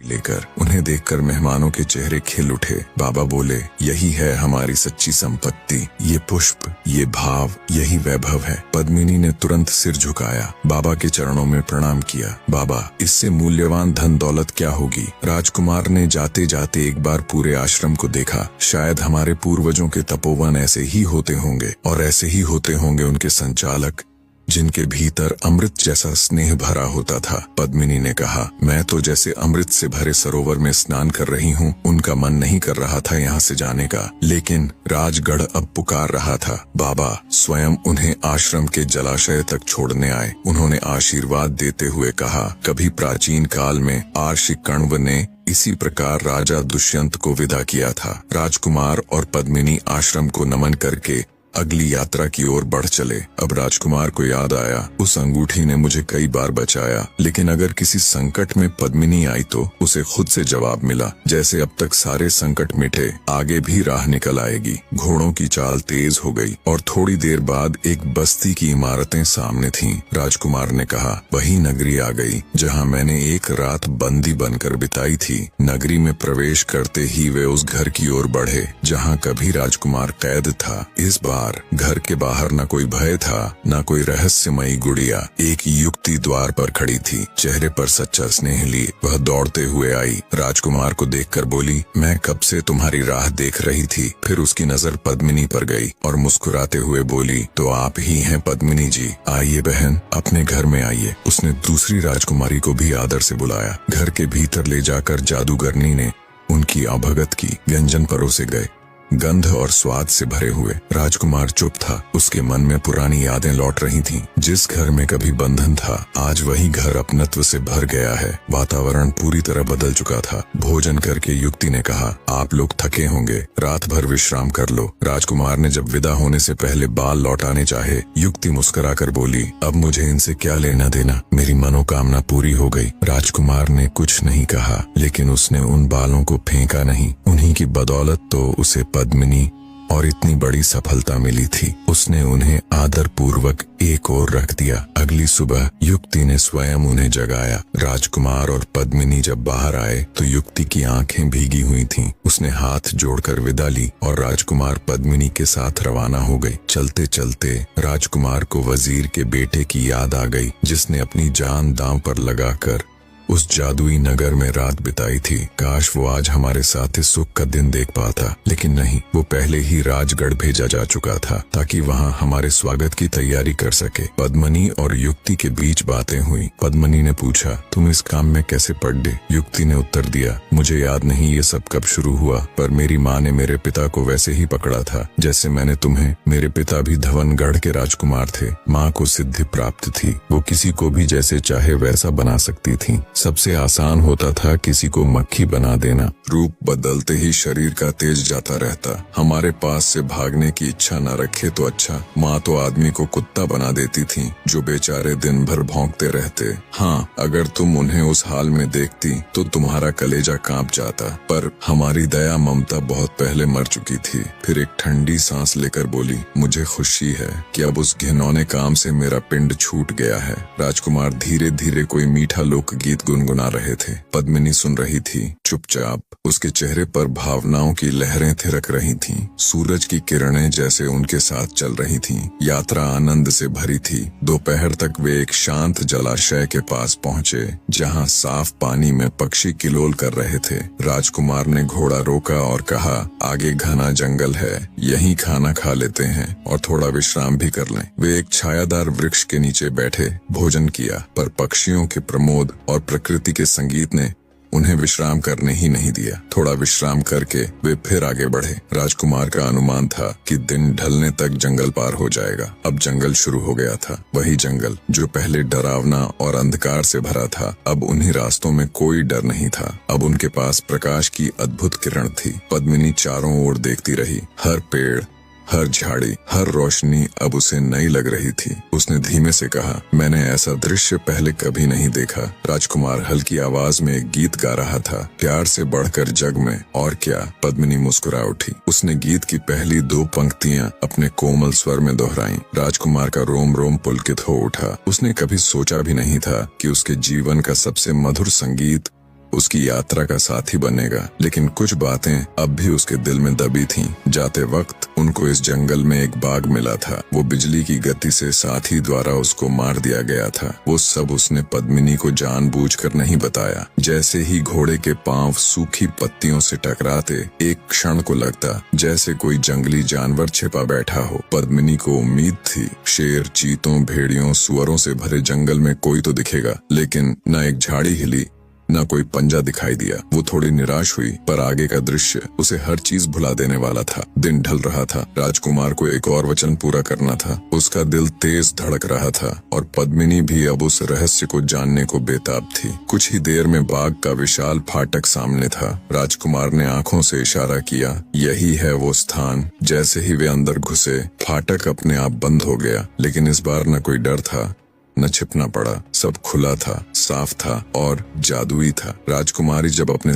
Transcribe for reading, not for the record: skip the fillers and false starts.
लेकर। उन्हें देखकर मेहमानों के चेहरे खिल उठे। बाबा बोले, यही है हमारी सच्ची संपत्ति, ये पुष्प, ये भाव, यही वैभव है। पद्मिनी ने तुरंत सिर झुकाया, बाबा के चरणों में प्रणाम किया। बाबा, इससे मूल्यवान धन दौलत क्या होगी? राजकुमार ने जाते जाते एक बार पूरे आश्रम को देखा। शायद हमारे पूर्वजों के तपोवन ऐसे ही होते होंगे, और ऐसे ही होते होंगे उनके संचालक, जिनके भीतर अमृत जैसा स्नेह भरा होता था। पद्मिनी ने कहा, मैं तो जैसे अमृत से भरे सरोवर में स्नान कर रही हूँ। उनका मन नहीं कर रहा था यहाँ से जाने का, लेकिन राजगढ़ अब पुकार रहा था। बाबा स्वयं उन्हें आश्रम के जलाशय तक छोड़ने आए। उन्होंने आशीर्वाद देते हुए कहा, कभी प्राचीन काल में आर्षि कण्व ने इसी प्रकार राजा दुष्यंत को विदा किया था। राजकुमार और पद्मिनी आश्रम को नमन करके अगली यात्रा की ओर बढ़ चले। अब राजकुमार को याद आया, उस अंगूठी ने मुझे कई बार बचाया, लेकिन अगर किसी संकट में पद्मिनी आई तो उसे खुद से जवाब मिला, जैसे अब तक सारे संकट मिटे, आगे भी राह निकल आएगी। घोड़ों की चाल तेज हो गई और थोड़ी देर बाद एक बस्ती की इमारतें सामने थीं। राजकुमार ने कहा, वही नगरी आ गई जहाँ मैंने एक रात बंदी बनकर बिताई थी। नगरी में प्रवेश करते ही वे उस घर की ओर बढ़े जहाँ कभी राजकुमार कैद था। इस बार घर के बाहर न कोई भय था, न कोई रहस्यमयी गुड़िया। एक युक्ति द्वार पर खड़ी थी, चेहरे पर सच्चा स्नेह लिए वह दौड़ते हुए आई। राजकुमार को देखकर बोली, मैं कब से तुम्हारी राह देख रही थी। फिर उसकी नजर पद्मिनी पर गई और मुस्कुराते हुए बोली, तो आप ही हैं पद्मिनी जी, आइए बहन, अपने घर में आइए। उसने दूसरी राजकुमारी को भी आदर से बुलाया। घर के भीतर ले जाकर जादूगरनी ने उनकी अभगत की। व्यंजन परोसे गए, गंध और स्वाद से भरे हुए। राजकुमार चुप था, उसके मन में पुरानी यादें लौट रही थीं। जिस घर में कभी बंधन था, आज वही घर अपनत्व से भर गया है। वातावरण पूरी तरह बदल चुका था। भोजन करके युक्ति ने कहा, आप लोग थके होंगे, रात भर विश्राम कर लो। राजकुमार ने जब विदा होने से पहले बाल लौटाने चाहे, युक्ति मुस्कुराकर बोली, अब मुझे इनसे क्या लेना देना, मेरी मनोकामना पूरी हो गई। राजकुमार ने कुछ नहीं कहा, लेकिन उसने उन बालों को फेंका नहीं। उन्हीं की बदौलत तो उसे पद्मिनी और इतनी बड़ी सफलता मिली थी। उसने उन्हें आदर पूर्वक एक ओर रख दिया। अगली सुबह युक्ति ने स्वयं उन्हें जगाया। राजकुमार और पद्मिनी जब बाहर आए तो युक्ति की आंखें भीगी हुई थीं। उसने हाथ जोड़कर विदा ली और राजकुमार पद्मिनी के साथ रवाना हो गई। चलते चलते राजकुमार को वजीर के बेटे की याद आ गई, जिसने अपनी जान दांव पर लगाकर उस जादुई नगर में रात बिताई थी। काश वो आज हमारे साथ इस सुख का दिन देख पाता, लेकिन नहीं, वो पहले ही राजगढ़ भेजा जा चुका था ताकि वहाँ हमारे स्वागत की तैयारी कर सके। पद्मिनी और युक्ति के बीच बातें हुई। पद्मिनी ने पूछा, तुम इस काम में कैसे पड़ गए? युक्ति ने उत्तर दिया, मुझे याद नहीं ये सब कब शुरू हुआ, पर मेरी माँ ने मेरे पिता को वैसे ही पकड़ा था जैसे मैंने तुम्हें। मेरे पिता भी धवनगढ़ के राजकुमार थे। माँ को सिद्धि प्राप्त थी, वो किसी को भी जैसे चाहे वैसा बना सकती थी। सबसे आसान होता था किसी को मक्खी बना देना। रूप बदलते ही शरीर का तेज जाता रहता। हमारे पास से भागने की इच्छा न रखे तो अच्छा। माँ तो आदमी को कुत्ता बना देती थी, जो बेचारे दिन भर भौंकते रहते। हाँ, अगर तुम उन्हें उस हाल में देखती तो तुम्हारा कलेजा कांप जाता। पर हमारी दया ममता बहुत पहले मर चुकी थी। फिर एक ठंडी सांस लेकर बोली, मुझे खुशी है कि अब उस घिनौने काम से मेरा पिंड छूट गया है। राजकुमार धीरे धीरे कोई मीठा लोकगीत गुनगुना रहे थे। पद्मिनी सुन रही थी चुपचाप। उसके चेहरे पर भावनाओं की लहरें थिरक रही थीं। सूरज की किरणें जैसे उनके साथ चल रही थीं। यात्रा आनंद से भरी थी। दोपहर तक वे एक शांत जलाशय के पास पहुंचे, जहां साफ पानी में पक्षी किलोल कर रहे थे। राजकुमार ने घोड़ा रोका और कहा, आगे घना जंगल है, यहीं खाना खा लेते हैं और थोड़ा विश्राम भी कर लें। वे एक छायादार वृक्ष के नीचे बैठे, भोजन किया, पर पक्षियों के प्रमोद और प्रकृति के संगीत ने उन्हें विश्राम करने ही नहीं दिया। थोड़ा विश्राम करके वे फिर आगे बढ़े। राजकुमार का अनुमान था कि दिन ढलने तक जंगल पार हो जाएगा। अब जंगल शुरू हो गया था। वही जंगल जो पहले डरावना और अंधकार से भरा था। अब उन्हीं रास्तों में कोई डर नहीं था। अब उनके पास प्रकाश की अद्भुत किरण थी। पद्मिनी चारों ओर देखती रही। हर पेड़, हर झाड़ी, हर रोशनी अब उसे नई लग रही थी। उसने धीमे से कहा, मैंने ऐसा दृश्य पहले कभी नहीं देखा। राजकुमार हल्की आवाज में एक गीत गा रहा था, प्यार से बढ़कर जग में और क्या। पद्मिनी मुस्कुरा उठी। उसने गीत की पहली दो पंक्तियां अपने कोमल स्वर में दोहराई। राजकुमार का रोम रोम पुलकित हो उठा। उसने कभी सोचा भी नहीं था कि उसके जीवन का सबसे मधुर संगीत उसकी यात्रा का साथी बनेगा। लेकिन कुछ बातें अब भी उसके दिल में दबी थीं। जाते वक्त उनको इस जंगल में एक बाघ मिला था। वो बिजली की गति से साथी द्वारा उसको मार दिया गया था। वो सब उसने पद्मिनी को जानबूझकर नहीं बताया। जैसे ही घोड़े के पांव सूखी पत्तियों से टकराते, एक क्षण को लगता जैसे कोई जंगली जानवर छिपा बैठा हो। पद्मिनी को उम्मीद थी शेर, चीतों, भेड़ियों, सुअरों से भरे जंगल में कोई तो दिखेगा, लेकिन न एक झाड़ी हिली, न कोई पंजा दिखाई दिया। वो थोड़ी निराश हुई, पर आगे का दृश्य उसे हर चीज भुला देने वाला था। दिन ढल रहा था। राजकुमार को एक और वचन पूरा करना था। उसका दिल तेज धड़क रहा था और पद्मिनी भी अब उस रहस्य को जानने को बेताब थी। कुछ ही देर में बाग का विशाल फाटक सामने था। राजकुमार ने आंखों से इशारा किया, यही है वो स्थान। जैसे ही वे अंदर घुसे, फाटक अपने आप बंद हो गया। लेकिन इस बार न कोई डर था, न छिपना पड़ा। सब खुला था, साफ था और जादुई था। राजकुमारी जब अपने